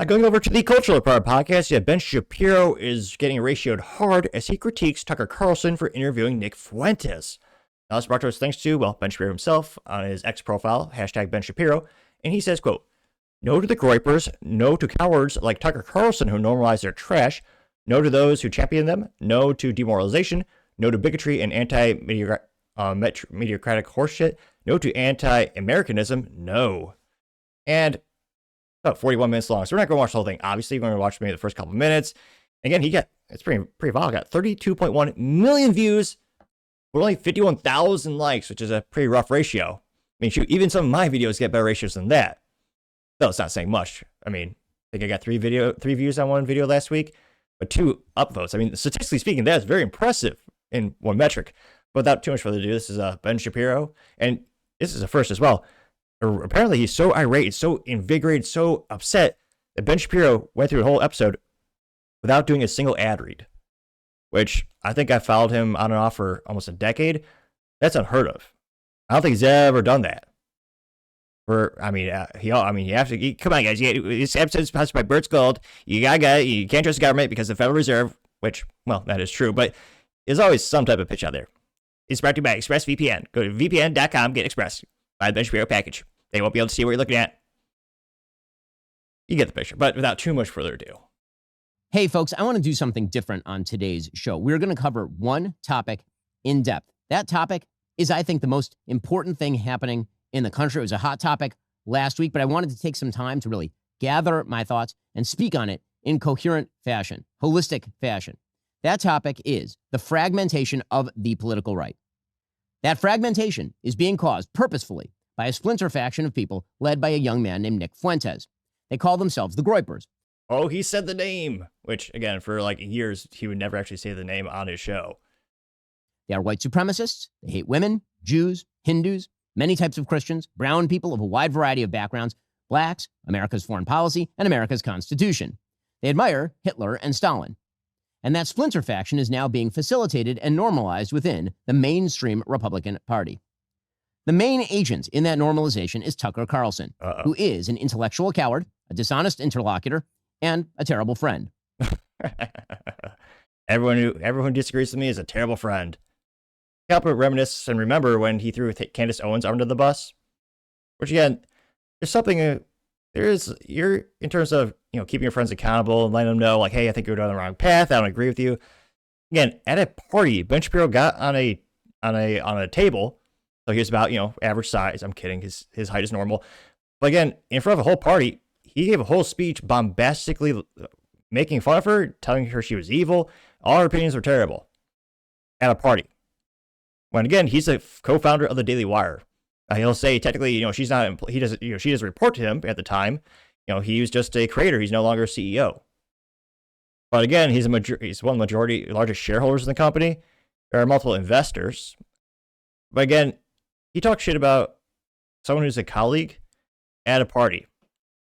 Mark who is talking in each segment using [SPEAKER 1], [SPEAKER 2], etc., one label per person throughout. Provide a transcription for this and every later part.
[SPEAKER 1] Going over to the Cultural Part podcast, Ben Shapiro is getting ratioed hard as he critiques Tucker Carlson for interviewing Nick Fuentes. Now, this brought to us thanks to, Ben Shapiro himself on his X profile, hashtag Ben Shapiro, and he says, quote, "No to the groypers, no to cowards like Tucker Carlson who normalize their trash, no to those who champion them, no to demoralization, no to bigotry and anti-meteocratic horseshit, no to anti-Americanism, no." And about 41 minutes long, so we're not going to watch the whole thing. Obviously, we're going to watch maybe the first couple minutes. Again, it's pretty violent. Got 32.1 million views, but only 51,000 likes, which is a pretty rough ratio. I mean, shoot, even some of my videos get better ratios than that. Though it's not saying much. I mean, I think I got three views on one video last week, but 2 upvotes. I mean, statistically speaking, that is very impressive in one metric. But without too much further ado, this is Ben Shapiro, and this is a first as well. Apparently, he's so irate, so invigorated, so upset that Ben Shapiro went through a whole episode without doing a single ad read, which I think I followed him on and off for almost a decade. That's unheard of. I don't think he's ever done that. You have to come on, guys. This episode is sponsored by Bert's Gold. You can't trust the government because the Federal Reserve, which, that is true, but there's always some type of pitch out there. It's brought to you by ExpressVPN. Go to vpn.com, get Express. Buy the Ben Shapiro package. They won't be able to see what you're looking at. You get the picture, but without too much further ado.
[SPEAKER 2] Hey, folks, I want to do something different on today's show. We're going to cover one topic in depth. That topic is, I think, the most important thing happening in the country. It was a hot topic last week, but I wanted to take some time to really gather my thoughts and speak on it in coherent fashion, holistic fashion. That topic is the fragmentation of the political right. That fragmentation is being caused purposefully by a splinter faction of people led by a young man named Nick Fuentes. They call themselves the Groypers.
[SPEAKER 1] Oh, he said the name, which, again, for years, he would never actually say the name on his show.
[SPEAKER 2] They are white supremacists. They hate women, Jews, Hindus, many types of Christians, brown people of a wide variety of backgrounds, blacks, America's foreign policy, and America's Constitution. They admire Hitler and Stalin. And that splinter faction is now being facilitated and normalized within the mainstream Republican Party. The main agent in that normalization is Tucker Carlson, who is an intellectual coward, a dishonest interlocutor, and a terrible friend.
[SPEAKER 1] Everyone who disagrees with me is a terrible friend. Help reminisce and remember when he threw Candace Owens under the bus. Which again, there's something. You're in terms of keeping your friends accountable and letting them know hey, I think you're down the wrong path. I don't agree with you. Again, at a party, Ben Shapiro got on a table. So he was about average size. I'm kidding. His height is normal. But again, in front of a whole party, he gave a whole speech bombastically making fun of her, telling her she was evil. All her opinions were terrible at a party. When again, he's a co-founder of the Daily Wire. He'll say technically, she's not. He doesn't. She doesn't report to him at the time. He was just a creator. He's no longer a CEO. But again, he's one of the majority largest shareholders in the company. There are multiple investors. But again, he talks shit about someone who's a colleague at a party.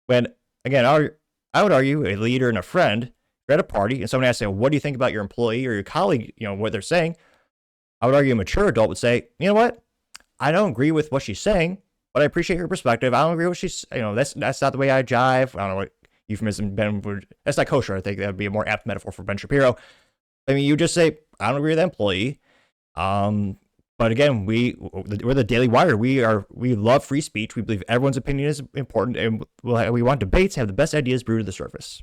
[SPEAKER 1] When again, I would argue a leader and a friend are at a party, and someone asks, "What do you think about your employee or your colleague?" What they're saying. I would argue a mature adult would say, "You know what? I don't agree with what she's saying, but I appreciate her perspective. I don't agree with what she's, that's not the way I jive." I don't know what euphemism Ben would, that's not kosher. I think that would be a more apt metaphor for Ben Shapiro. I mean, you just say, "I don't agree with that employee." But again, we're the Daily Wire. We love free speech. We believe everyone's opinion is important, and we want debates to have the best ideas brewed to the surface,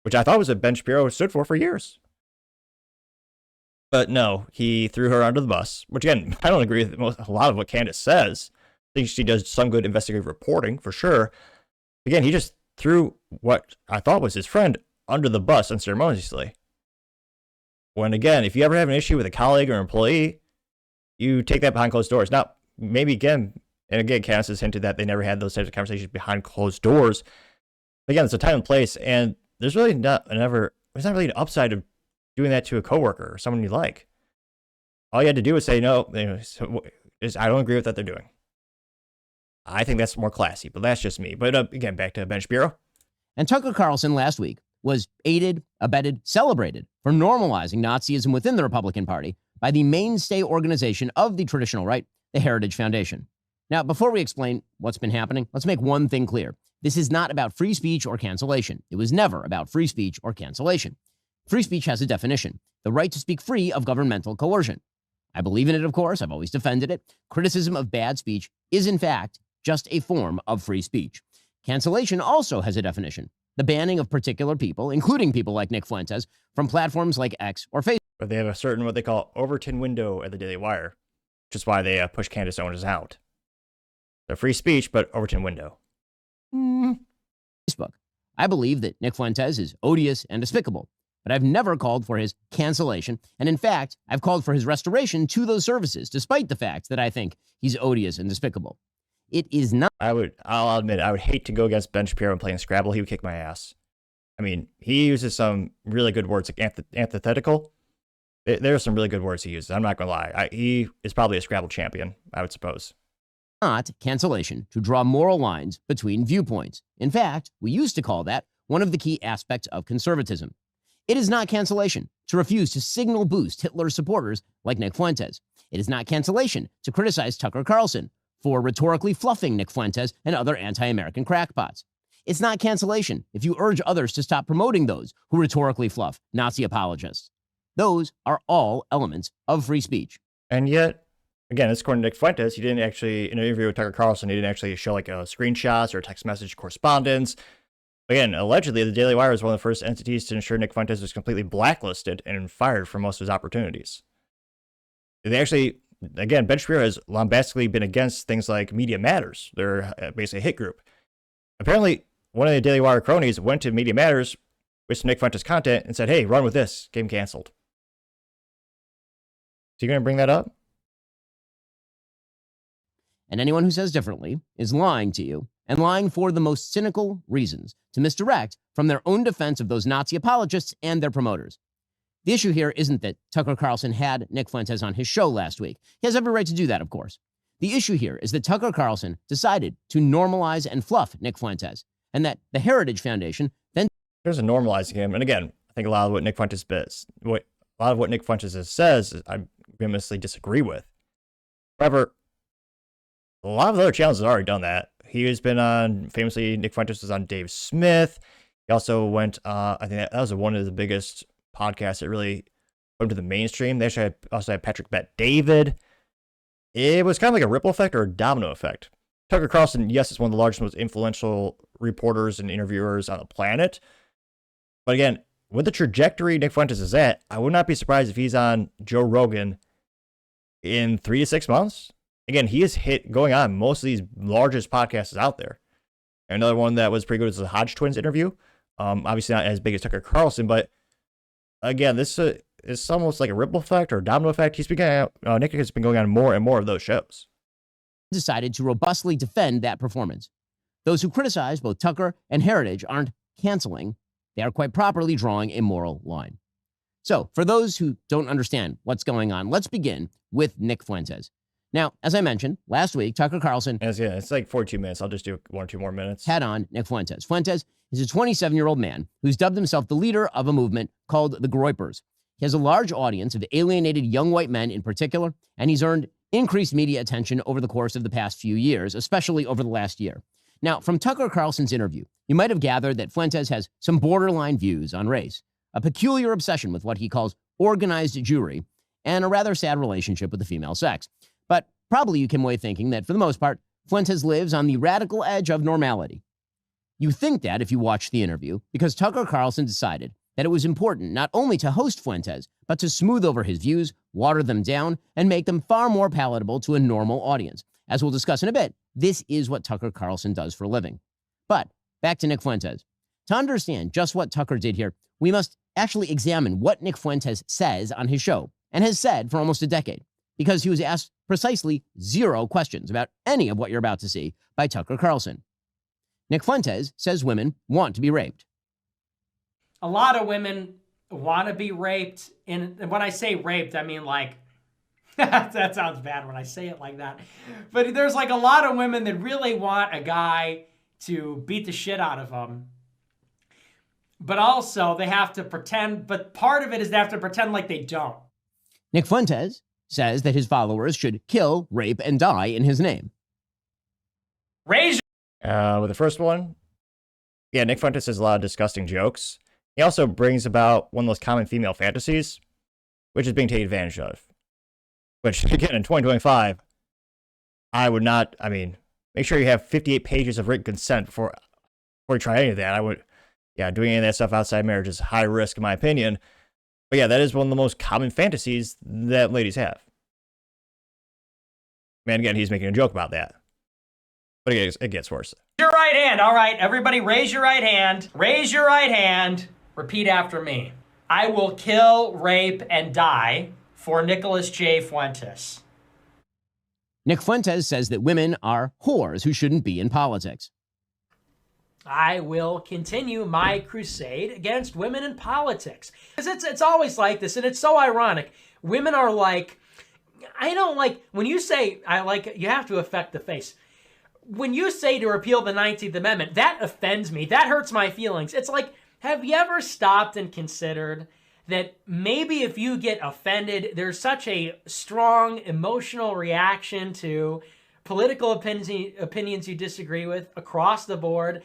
[SPEAKER 1] which I thought was what Ben Shapiro stood for years. But no, he threw her under the bus, which again, I don't agree with a lot of what Candace says. I think she does some good investigative reporting for sure. Again, he just threw what I thought was his friend under the bus unceremoniously. When again, if you ever have an issue with a colleague or employee, you take that behind closed doors. Now, maybe again, Candace has hinted that they never had those types of conversations behind closed doors. But again, it's a time and place, and there's really there's not really an upside of doing that to a coworker or someone you like. All you had to do was say, "No, I don't agree with what they're doing." I think that's more classy, but that's just me. But again, back to Ben Shapiro.
[SPEAKER 2] And Tucker Carlson last week was aided, abetted, celebrated for normalizing Nazism within the Republican Party by the mainstay organization of the traditional right, the Heritage Foundation. Now, before we explain what's been happening, let's make one thing clear. This is not about free speech or cancellation. It was never about free speech or cancellation. Free speech has a definition: the right to speak free of governmental coercion. I believe in it, of course. I've always defended it. Criticism of bad speech is, in fact, just a form of free speech. Cancellation also has a definition: the banning of particular people, including people like Nick Fuentes, from platforms like X or Facebook.
[SPEAKER 1] But they have a certain what they call Overton window at the Daily Wire, which is why they push Candace Owens out. So free speech, but Overton window.
[SPEAKER 2] Facebook. I believe that Nick Fuentes is odious and despicable, but I've never called for his cancellation. And in fact, I've called for his restoration to those services, despite the fact that I think he's odious and despicable. It is not.
[SPEAKER 1] I'll admit, I would hate to go against Ben Shapiro and playing Scrabble. He would kick my ass. I mean, he uses some really good words, like antithetical. There are some really good words he uses. I'm not going to lie. He is probably a Scrabble champion, I would suppose.
[SPEAKER 2] Not cancellation to draw moral lines between viewpoints. In fact, we used to call that one of the key aspects of conservatism. It is not cancellation to refuse to signal boost Hitler's supporters like Nick Fuentes. It is not cancellation to criticize Tucker Carlson for rhetorically fluffing Nick Fuentes and other anti-American crackpots. It's not cancellation if you urge others to stop promoting those who rhetorically fluff Nazi apologists. Those are all elements of free speech.
[SPEAKER 1] And yet, again, this according to Nick Fuentes, he didn't actually, in an interview with Tucker Carlson, he didn't actually show like screenshots or text message correspondence. Again, allegedly, the Daily Wire was one of the first entities to ensure Nick Fuentes was completely blacklisted and fired for most of his opportunities. They actually, again, Ben Shapiro has bombastically been against things like Media Matters. They're basically a hit group. Apparently, one of the Daily Wire cronies went to Media Matters with some Nick Fuentes content and said, hey, run with this. Game canceled. So you're going to bring that up?
[SPEAKER 2] And anyone who says differently is lying to you, and lying for the most cynical reasons, to misdirect from their own defense of those Nazi apologists and their promoters. The issue here isn't that Tucker Carlson had Nick Fuentes on his show last week. He has every right to do that, of course. The issue here is that Tucker Carlson decided to normalize and fluff Nick Fuentes, and that the Heritage Foundation then...
[SPEAKER 1] There's a normalizing him. And again, I think a lot of what Nick Fuentes says, I vehemently disagree with. However, a lot of the other channels have already done that. He has been on, famously, Nick Fuentes was on Dave Smith. He also went, I think that was one of the biggest podcasts that really put him to the mainstream. They actually also had Patrick Bet David. It was kind of like a ripple effect or a domino effect. Tucker Carlson, yes, is one of the largest, most influential reporters and interviewers on the planet. But again, with the trajectory Nick Fuentes is at, I would not be surprised if he's on Joe Rogan in 3 to 6 months. Again, he is going on most of these largest podcasts out there. Another one that was pretty good was the Hodge Twins interview. Obviously not as big as Tucker Carlson, but again, this is almost like a ripple effect or a domino effect. Nick has been going on more and more of those shows.
[SPEAKER 2] Decided to robustly defend that performance. Those who criticize both Tucker and Heritage aren't canceling. They are quite properly drawing a moral line. So, for those who don't understand what's going on, let's begin with Nick Fuentes. Now, as I mentioned, last week, Tucker Carlson...
[SPEAKER 1] It's like 42 minutes. I'll just do 1 or 2 more minutes.
[SPEAKER 2] ...had on Nick Fuentes. Fuentes is a 27-year-old man who's dubbed himself the leader of a movement called the Groypers. He has a large audience of alienated young white men in particular, and he's earned increased media attention over the course of the past few years, especially over the last year. Now, from Tucker Carlson's interview, you might have gathered that Fuentes has some borderline views on race, a peculiar obsession with what he calls organized Jewry, and a rather sad relationship with the female sex. But probably you came away thinking that, for the most part, Fuentes lives on the radical edge of normality. You think that if you watch the interview, because Tucker Carlson decided that it was important not only to host Fuentes, but to smooth over his views, water them down, and make them far more palatable to a normal audience. As we'll discuss in a bit, this is what Tucker Carlson does for a living. But back to Nick Fuentes. To understand just what Tucker did here, we must actually examine what Nick Fuentes says on his show, and has said for almost a decade, because he was asked precisely 0 questions about any of what you're about to see by Tucker Carlson. Nick Fuentes says women want to be raped.
[SPEAKER 3] A lot of women want to be raped. And when I say raped, I mean like, that sounds bad when I say it like that. But there's like a lot of women that really want a guy to beat the shit out of them. But also they have to pretend, but part of it is they have to pretend like they don't.
[SPEAKER 2] Nick Fuentes says that his followers should kill, rape, and die in his name.
[SPEAKER 3] Raise
[SPEAKER 1] With the first one, yeah, Nick Fuentes has a lot of disgusting jokes. He also brings about one of those common female fantasies, which is being taken advantage of. Which, again, in 2025, I would not, make sure you have 58 pages of written consent before you try any of that. Doing any of that stuff outside marriage is high risk, in my opinion. But yeah, that is one of the most common fantasies that ladies have. Man, again, he's making a joke about that. But it gets worse.
[SPEAKER 3] your right hand. All right, everybody raise your right hand. Raise your right hand. Repeat after me. I will kill, rape, and die for Nicholas J. Fuentes.
[SPEAKER 2] Nick Fuentes says that women are whores who shouldn't be in politics.
[SPEAKER 3] I will continue my crusade against women in politics. Because it's always like this, and it's so ironic. Women are like, I don't like, when you say, you have to affect the face. When you say to repeal the 19th Amendment, that offends me. That hurts my feelings. It's like, have you ever stopped and considered that maybe if you get offended, there's such a strong emotional reaction to political opinions you disagree with across the board?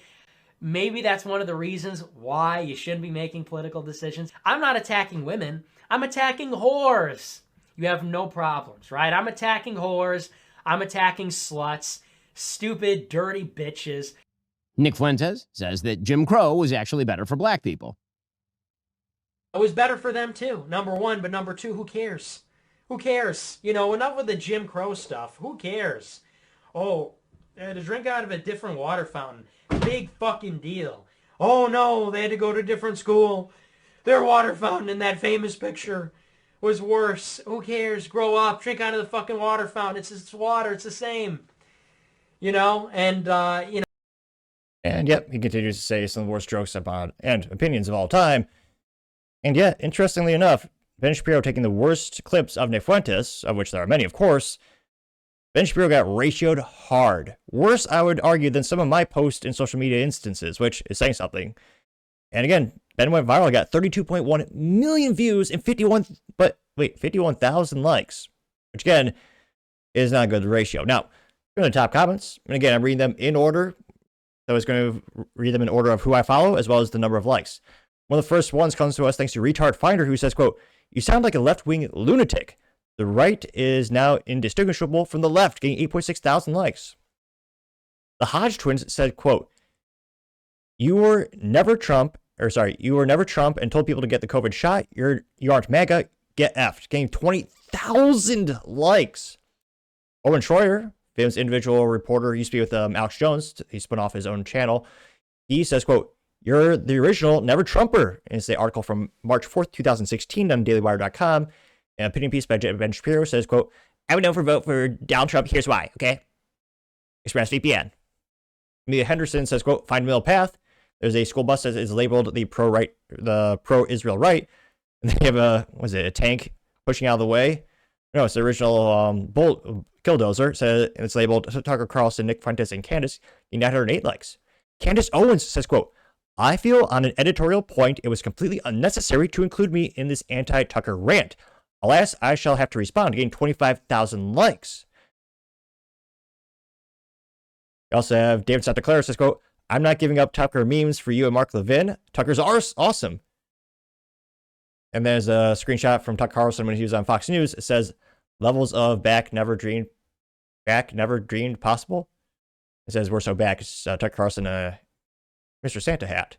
[SPEAKER 3] Maybe that's one of the reasons why you shouldn't be making political decisions. I'm not attacking women. I'm attacking whores. You have no problems, right? I'm attacking whores. I'm attacking sluts. Stupid, dirty bitches.
[SPEAKER 2] Nick Fuentes says that Jim Crow was actually better for black people.
[SPEAKER 3] It was better for them too, number one, but number two, who cares? Who cares? You know, enough with the Jim Crow stuff. Who cares? Oh, they had to drink out of a different water fountain. Big fucking deal. Oh no, they had to go to a different school. Their water fountain in that famous picture was worse. Who cares? Grow up, drink out of the fucking water fountain. It's water, it's the same. You know, and, you know.
[SPEAKER 1] And yep, he continues to say some of the worst jokes about and opinions of all time. And yet, interestingly enough, Ben Shapiro taking the worst clips of Nick Fuentes, of which there are many, of course, Ben Shapiro got ratioed hard. Worse, I would argue, than some of my posts in social media instances, which is saying something. And again, Ben went viral, got 32.1 million views and 51,000 likes, which again is not a good ratio. Now, go to the top comments, and again, I'm reading them in order. I was going to read them in order of who I follow, as well as the number of likes. One of the first ones comes to us thanks to Retard Finder, who says, quote, "You sound like a left-wing lunatic. The right is now indistinguishable from the left," getting 8.6 thousand likes. The Hodge twins said, quote, you were never Trump and told people to get the COVID shot. You aren't MAGA, get effed," getting 20,000 likes. Owen Schroyer, famous individual reporter, used to be with Alex Jones. He spun off his own channel. He says, quote, "You're the original Never Trumper." And it's the article from March 4th, 2016 on dailywire.com. An opinion piece by Ben Shapiro says, quote, "I would never vote for Donald Trump. Here's why, okay? ExpressVPN." Amelia Henderson says, quote, "Find a middle path. There's a school bus that is labeled the pro-Israel right. And they have a tank pushing out of the way. No, it's the original killdozer. So it's labeled Tucker Carlson, Nick Fuentes, and Candace, 908 likes. Candace Owens says, quote, "I feel on an editorial point it was completely unnecessary to include me in this anti-Tucker rant. Alas, I shall have to respond," getting 25,000 likes. We also have David Santa Clara says, quote, "I'm not giving up Tucker memes for you and Mark Levin. Tucker's awesome." And there's a screenshot from Tucker Carlson when he was on Fox News. It says, "Levels of back never dreamed possible." It says, "We're so back." It's Tucker Carlson, Mr. Santa hat.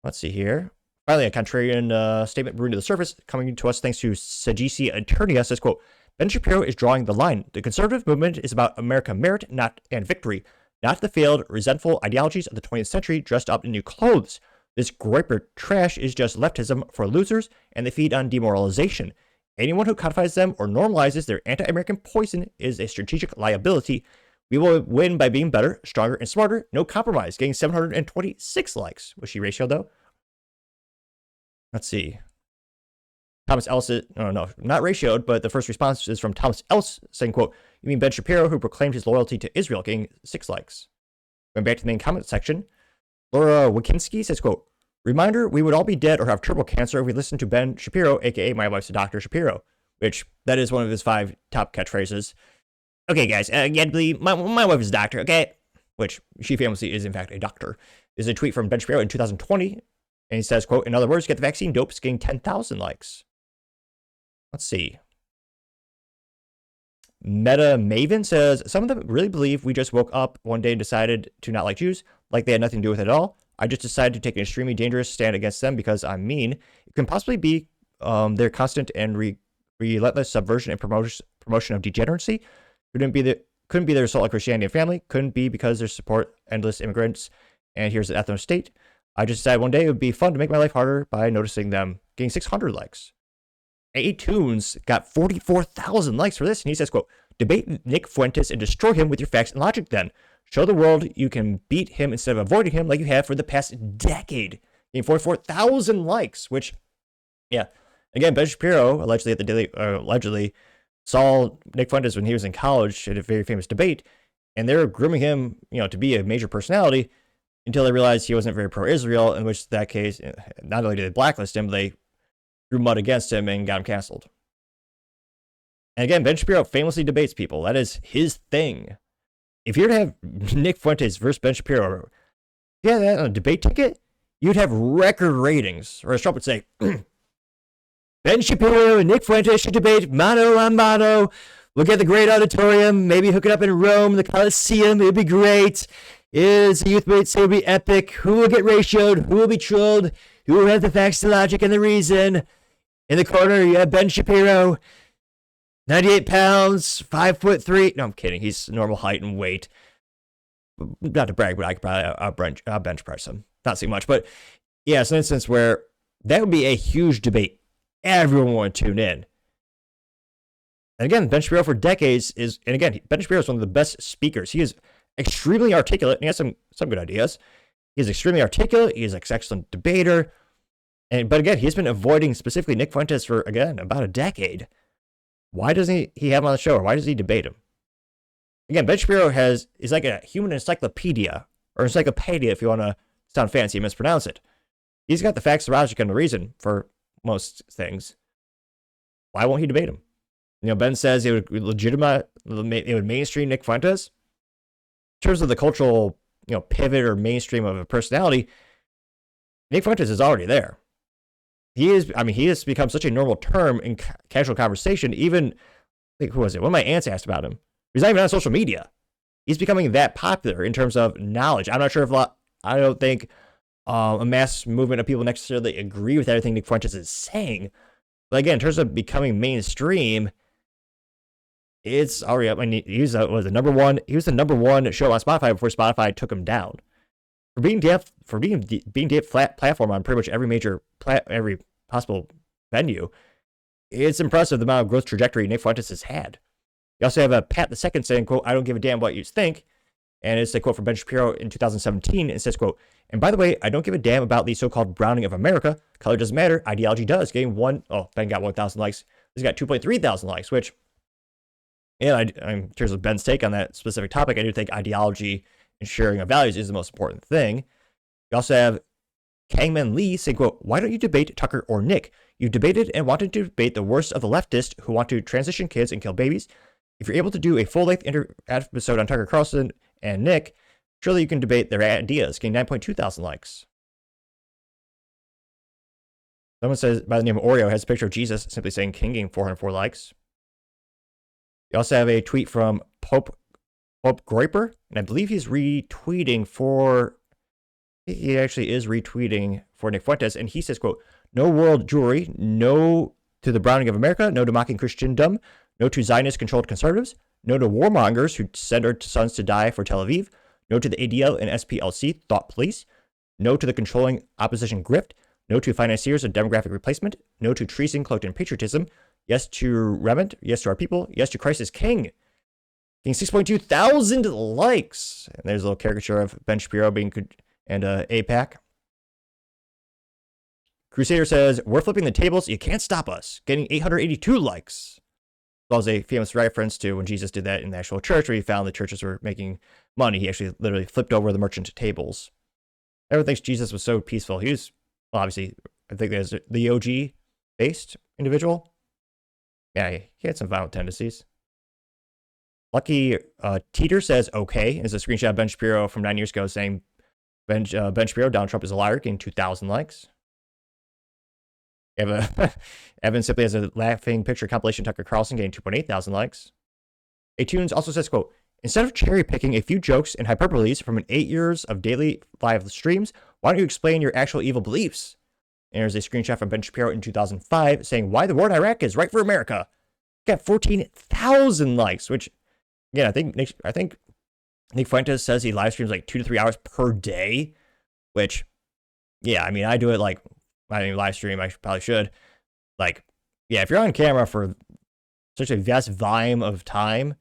[SPEAKER 1] Let's see here. Finally, a contrarian statement brewing to the surface, coming to us thanks to Sagisi Eternia, says, quote, "Ben Shapiro is drawing the line. The conservative movement is about American merit and victory, not the failed, resentful ideologies of the 20th century dressed up in new clothes. This Groyper trash is just leftism for losers, and they feed on demoralization. Anyone who codifies them or normalizes their anti-American poison is a strategic liability. We will win by being better, stronger, and smarter. No compromise," getting 726 likes. Was she ratioed, though? Let's see. Thomas Ellis, no, not ratioed, but the first response is from Thomas Ellis saying, quote, "You mean Ben Shapiro, who proclaimed his loyalty to Israel," getting 6 likes. Going back to the main comment section, Laura Wikinski says, quote, "Reminder, we would all be dead or have turbo cancer if we listened to Ben Shapiro, aka my wife's a Dr. Shapiro," which that is one of his 5 top catchphrases. Okay, guys, again, my wife is a doctor, okay? which she famously is in fact a doctor, is a tweet from Ben Shapiro in 2020, and he says, quote, "In other words, get the vaccine, dope's getting 10,000 likes." Let's see. Meta Maven says, "Some of them really believe we just woke up one day and decided to not like Jews, like they had nothing to do with it at all. I just decided to take an extremely dangerous stand against them because I'm mean. It can possibly be their constant and relentless subversion and promotion of degeneracy. Couldn't be their assault on Christianity and family. Couldn't be because they support endless immigrants. And here's an ethno state. I just decided one day it would be fun to make my life harder by noticing them getting 600 likes." A-Tunes got 44,000 likes for this, and he says, quote, "Debate Nick Fuentes and destroy him with your facts and logic then. Show the world you can beat him instead of avoiding him like you have for the past decade." Getting 44,000 likes, which, yeah. Again, Ben Shapiro allegedly saw Nick Fuentes when he was in college at a very famous debate, and they were grooming him, to be a major personality until they realized he wasn't very pro-Israel, in which that case, not only did they blacklist him, they threw mud against him and got him canceled. And again, Ben Shapiro famously debates people. That is his thing. If you were to have Nick Fuentes versus Ben Shapiro, yeah, that on a debate ticket, you'd have record ratings. Or as Trump would say, Ben Shapiro and Nick Fuentes should debate mano a mano. We'll get the great auditorium, maybe hook it up in Rome, the Colosseum. It'd be great. Is the youth debate say it'll be epic? Who will get ratioed? Who will be trolled? Who will have the facts, the logic, and the reason? In the corner, you have Ben Shapiro, 98 pounds, 5'3". No, I'm kidding. He's normal height and weight. Not to brag, but I could probably bench press him. Not so much, but yeah, it's an instance where that would be a huge debate. Everyone would tune in. And again, Ben Shapiro for decades Ben Shapiro is one of the best speakers. He is extremely articulate, and he has some good ideas. He is extremely articulate. He is an excellent debater. But again, he's been avoiding specifically Nick Fuentes for, again, about a decade. Why doesn't he have him on the show, or why does he debate him? Again, Ben Shapiro is like a human encyclopedia, or encyclopedia if you want to sound fancy and mispronounce it. He's got the facts, the logic, and the reason for most things. Why won't he debate him? Ben says it would mainstream Nick Fuentes. In terms of the cultural, pivot or mainstream of a personality, Nick Fuentes is already there. He has become such a normal term in casual conversation. Even, who was it? One of my aunts asked about him. He's not even on social media. He's becoming that popular in terms of knowledge. I'm not sure I don't think a mass movement of people necessarily agree with everything Nick Fuentes is saying. But again, in terms of becoming mainstream, it's already, he was the number one show on Spotify before Spotify took him down. For being flat platform on pretty much every possible venue, it's impressive the amount of growth trajectory Nick Fuentes has had. You also have a Pat II saying, quote, "I don't give a damn what you think." And it's a quote from Ben Shapiro in 2017. It says, quote, "And by the way, I don't give a damn about the so-called browning of America. Color doesn't matter. Ideology does." Ben got 1,000 likes. He's got 2.3 thousand likes, which, in terms of Ben's take on that specific topic, I do think ideology and sharing of values is the most important thing. You also have Kangman Lee saying, quote, "Why don't you debate Tucker or Nick? You debated and wanted to debate the worst of the leftists who want to transition kids and kill babies. If you're able to do a full-length episode on Tucker Carlson and Nick, surely you can debate their ideas," getting 9.2 thousand likes. Someone says, by the name of Oreo, has a picture of Jesus simply saying King, getting 404 likes. You also have a tweet from Pope Groiper, and I believe he's retweeting for Nick Fuentes, and he says, quote, "No world Jewry, no to the browning of America, no to mocking Christendom, no to Zionist-controlled conservatives, no to warmongers who send our sons to die for Tel Aviv, no to the ADL and SPLC thought police, no to the controlling opposition grift, no to financiers of demographic replacement, no to treason cloaked in patriotism, yes to remnant, yes to our people, yes to Christ is King." Getting 6.2 thousand likes. And there's a little caricature of Ben Shapiro and AIPAC. Crusader says, "We're flipping the tables. You can't stop us." Getting 882 likes. As well as a famous reference to when Jesus did that in the actual church, where he found the churches were making money. He actually literally flipped over the merchant tables. Everyone thinks Jesus was so peaceful. He was, obviously, I think there's the OG-based individual. Yeah, he had some violent tendencies. Lucky Teeter says okay. Is a screenshot of Ben Shapiro from 9 years ago saying Ben Shapiro, Donald Trump is a liar, getting 2,000 likes. You have a Evan simply has a laughing picture compilation Tucker Carlson getting 2.8 thousand likes. A-Tunes also says, quote, instead of cherry picking a few jokes and hyperboles from 8 years of daily live streams, why don't you explain your actual evil beliefs? And there's a screenshot from Ben Shapiro in 2005 saying why the war in Iraq is right for America. Got 14,000 likes, which, again, I think Nick Fuentes says he live streams like 2 to 3 hours per day, which, yeah, I mean, I do it like, live stream, I probably should. Like, yeah, if you're on camera for such a vast volume of time,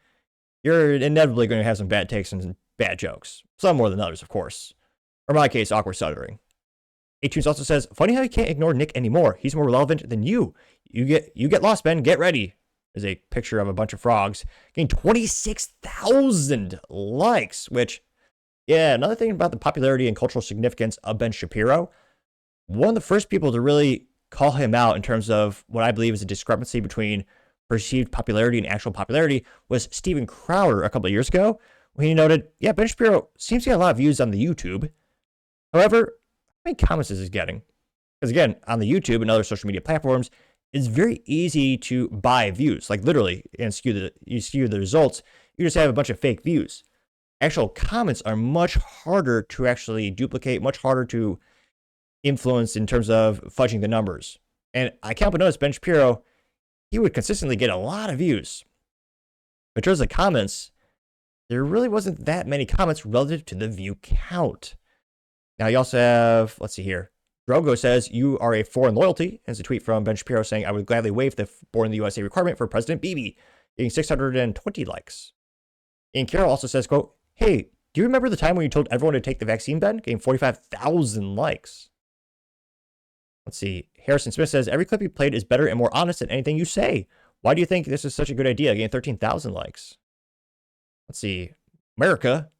[SPEAKER 1] you're inevitably going to have some bad takes and bad jokes. Some more than others, of course. Or in my case, awkward stuttering. A-Tunes also says, funny how you can't ignore Nick anymore. He's more relevant than you. You get lost, Ben. Get ready. There's a picture of a bunch of frogs getting 26,000 likes, which, yeah, another thing about the popularity and cultural significance of Ben Shapiro, one of the first people to really call him out in terms of what I believe is a discrepancy between perceived popularity and actual popularity was Steven Crowder a couple of years ago, when he noted, yeah, Ben Shapiro seems to get a lot of views on the YouTube. However, how many comments is he getting? Because again, on the YouTube and other social media platforms, it's very easy to buy views, like literally, and you skew the results. You just have a bunch of fake views. Actual comments are much harder to actually duplicate, much harder to influence in terms of fudging the numbers. And I can't but notice Ben Shapiro, he would consistently get a lot of views. But in terms of comments, there really wasn't that many comments relative to the view count. Now you also have, let's see here, Drogo says, you are a foreign loyalty. As a tweet from Ben Shapiro saying, I would gladly waive the born in the USA requirement for President Bibi, getting 620 likes. And Carol also says, quote, hey, do you remember the time when you told everyone to take the vaccine, Ben? Getting 45,000 likes. Let's see. Harrison Smith says, every clip you played is better and more honest than anything you say. Why do you think this is such a good idea? Getting 13,000 likes. Let's see. America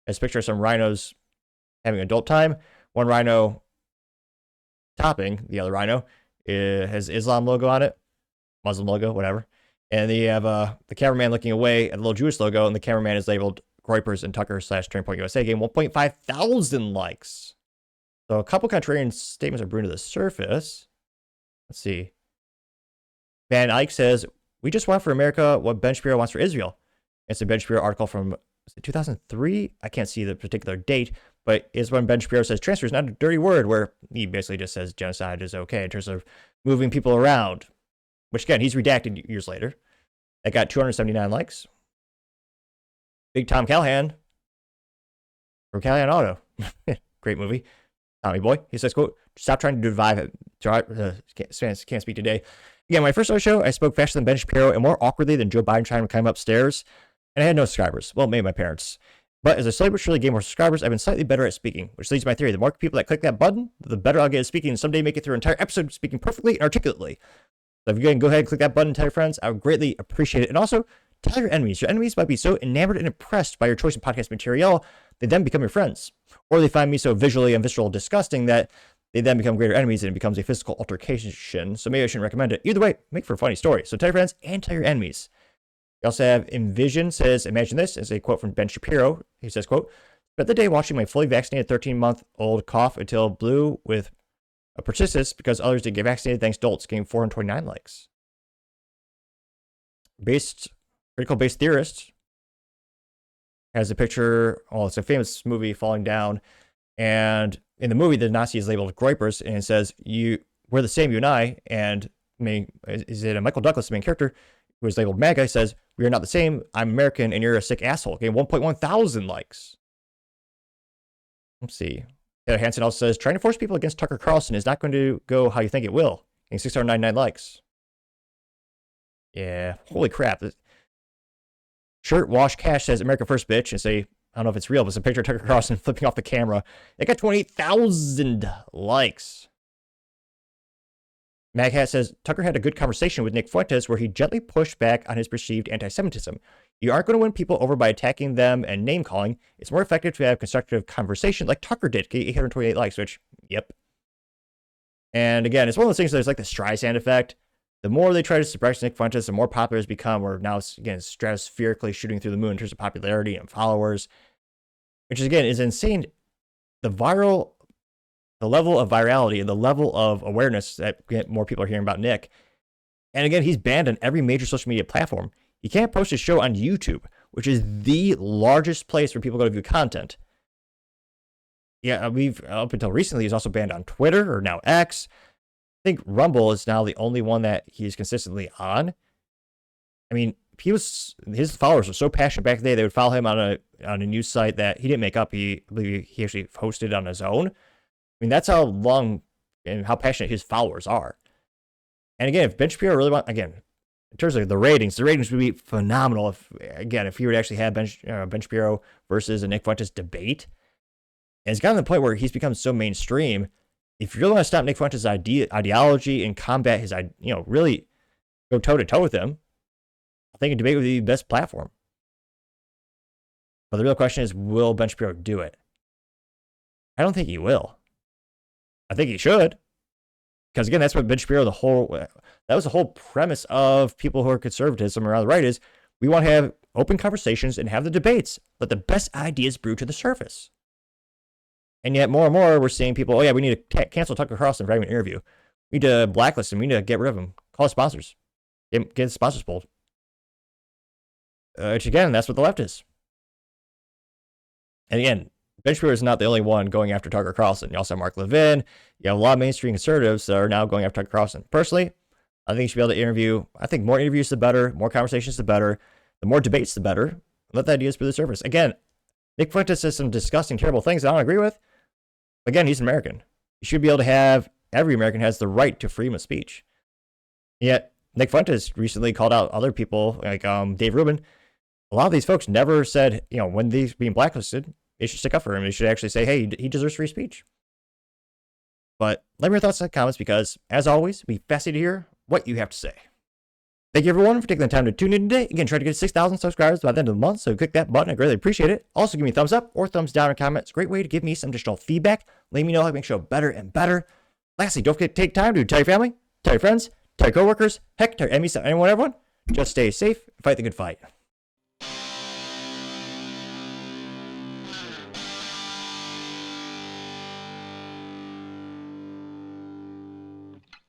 [SPEAKER 1] has a picture of some rhinos having adult time. One rhino topping the other rhino. It has Islam logo on it. Muslim logo, whatever. And then you have the cameraman looking away at the little Jewish logo, and the cameraman is labeled Groypers and Tucker / Turning Point USA, getting 1.5 thousand likes. So a couple contrarian statements are brewing to the surface. Let's see. Van Eyck says, we just want for America what Ben Shapiro wants for Israel. It's a Ben Shapiro article from 2003. I can't see the particular date, but it's when Ben Shapiro says transfer is not a dirty word, where he basically just says genocide is okay in terms of moving people around, which again, he's redacted years later. That got 279 likes. Big Tom Callahan from Callahan Auto. Great movie. Tommy Boy. He says, quote, stop trying to divide. Can't speak today. Again, when I first started the show, I spoke faster than Ben Shapiro and more awkwardly than Joe Biden trying to climb upstairs. And I had no subscribers. Well, maybe my parents. But as I slowly but surely gain more subscribers, I've been slightly better at speaking, which leads to my theory. The more people that click that button, the better I'll get at speaking and someday make it through an entire episode speaking perfectly and articulately. So if you can go ahead and click that button and tell your friends, I would greatly appreciate it. And also, tell your enemies. Your enemies might be so enamored and impressed by your choice of podcast material, they then become your friends. Or they find me so visually and visceral disgusting that they then become greater enemies and it becomes a physical altercation. So maybe I shouldn't recommend it. Either way, make for a funny story. So tell your friends and tell your enemies. You also have Envision says, imagine this, is a quote from Ben Shapiro. He says, quote, spent the day watching my fully vaccinated 13-month-old cough until blue with a persistence because others didn't get vaccinated. Thanks, Dolts, getting 429 likes. Critical based theorist has a picture. Oh, it's a famous movie falling down, and in the movie, the Nazi is labeled Groypers, and it says, we're the same, you and I. And is it a Michael Douglas, the main character, who is labeled MAGA, says, we are not the same. I'm American, and you're a sick asshole. Getting 1.1 thousand likes. Let's see. Taylor Hansen also says, trying to force people against Tucker Carlson is not going to go how you think it will. Getting 699 likes. Yeah, holy crap. Shirt Wash Cash says, America First, bitch. And say, I don't know if it's real, but it's a picture of Tucker Carlson flipping off the camera. It got 28,000 likes. Maghat says, Tucker had a good conversation with Nick Fuentes where he gently pushed back on his perceived anti-Semitism. You aren't going to win people over by attacking them and name-calling. It's more effective to have constructive conversation like Tucker did, getting 828 likes, which, yep. And again, it's one of those things that there's like the Streisand effect. the more they try to suppress Nick Fuentes, the more popular it's become. We're now, again, stratospherically shooting through the moon in terms of popularity and followers, which is, again, is insane. The level of virality and the level of awareness that more people are hearing about Nick. And again, he's banned on every major social media platform. He can't post his show on YouTube, which is the largest place where people go to view content. Yeah, up until recently, he's also banned on Twitter, or now X. I think Rumble is now the only one that he's consistently on. I mean, his followers were so passionate back in the day, they would follow him on a news site that he didn't make up. I believe he actually hosted on his own. I mean, that's how long and how passionate his followers are. And again, if Ben Shapiro really again, in terms of the ratings would be phenomenal if he were to actually have Ben Shapiro versus a Nick Fuentes debate. And it's gotten to the point where he's become so mainstream. If you really want to stop Nick Fuentes' ideology and combat his, really go toe-to-toe with him, I think a debate would be the best platform. But the real question is, will Ben Shapiro do it? I don't think he will. I think he should. Because again, that's what Ben Shapiro, that was the whole premise of people who are conservatism around the right is, we want to have open conversations and have the debates. Let the best ideas brew to the surface. And yet more and more we're seeing people, we need to cancel Tucker Carlson for having an interview. We need to blacklist him. We need to get rid of him. Call sponsors. Get sponsors pulled. Which again, that's what the left is. And again, Ben Shapiro is not the only one going after Tucker Carlson. You also have Mark Levin. You have a lot of mainstream conservatives that are now going after Tucker Carlson. Personally, I think you should be able to interview. I think more interviews the better. More conversations the better. The more debates the better. Let the ideas brew the surface. Again, Nick Fuentes says some disgusting, terrible things that I don't agree with. Again, he's an American. You should be able to have, every American has the right to freedom of speech. Yet, Nick Fuentes recently called out other people, like Dave Rubin. A lot of these folks never said, when they're being blacklisted, they should stick up for him. They should actually say, hey, he deserves free speech. But let me know your thoughts in the comments because, as always, it'd be fascinating to hear what you have to say. Thank you, everyone, for taking the time to tune in today. Again, try to get 6,000 subscribers by the end of the month, so click that button. I greatly appreciate it. Also, give me a thumbs up or thumbs down in comments. Great way to give me some additional feedback. Let me know how to make the show better and better. Lastly, don't forget to take time to tell your family, tell your friends, tell your coworkers, heck, tell your enemies, tell anyone, everyone. Just stay safe and fight the good fight.